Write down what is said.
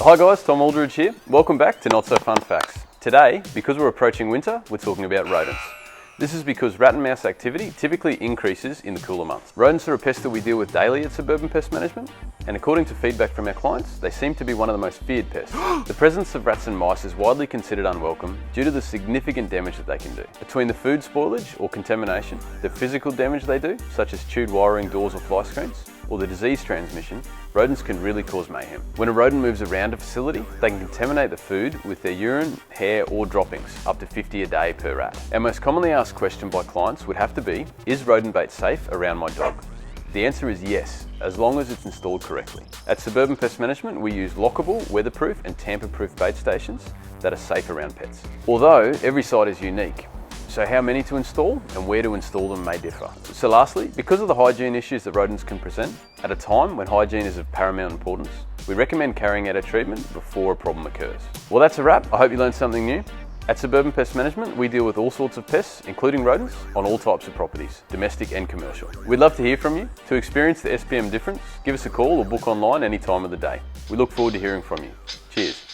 Hi guys, Tom Aldridge here. Welcome back to Not So Fun Facts. Today, because we're approaching winter, we're talking about rodents. This is because rat and mouse activity typically increases in the cooler months. Rodents are a pest that we deal with daily at Suburban Pest Management, and according to feedback from our clients, they seem to be one of the most feared pests. The presence of rats and mice is widely considered unwelcome due to the significant damage that they can do. Between the food spoilage or contamination, the physical damage they do, such as chewed wiring, doors or fly screens, or the disease transmission, rodents can really cause mayhem. When a rodent moves around a facility, they can contaminate the food with their urine, hair or droppings, up to 50 a day per rat. Our most commonly asked question by clients would have to be, is rodent bait safe around my dog? The answer is yes, as long as it's installed correctly. At Suburban Pest Management, we use lockable, weatherproof and tamper-proof bait stations that are safe around pets. Although every site is unique, so how many to install and where to install them may differ. So lastly, because of the hygiene issues that rodents can present, at a time when hygiene is of paramount importance, we recommend carrying out a treatment before a problem occurs. Well, that's a wrap. I hope you learned something new. At Suburban Pest Management, we deal with all sorts of pests, including rodents, on all types of properties, domestic and commercial. We'd love to hear from you. To experience the SPM difference, give us a call or book online any time of the day. We look forward to hearing from you. Cheers.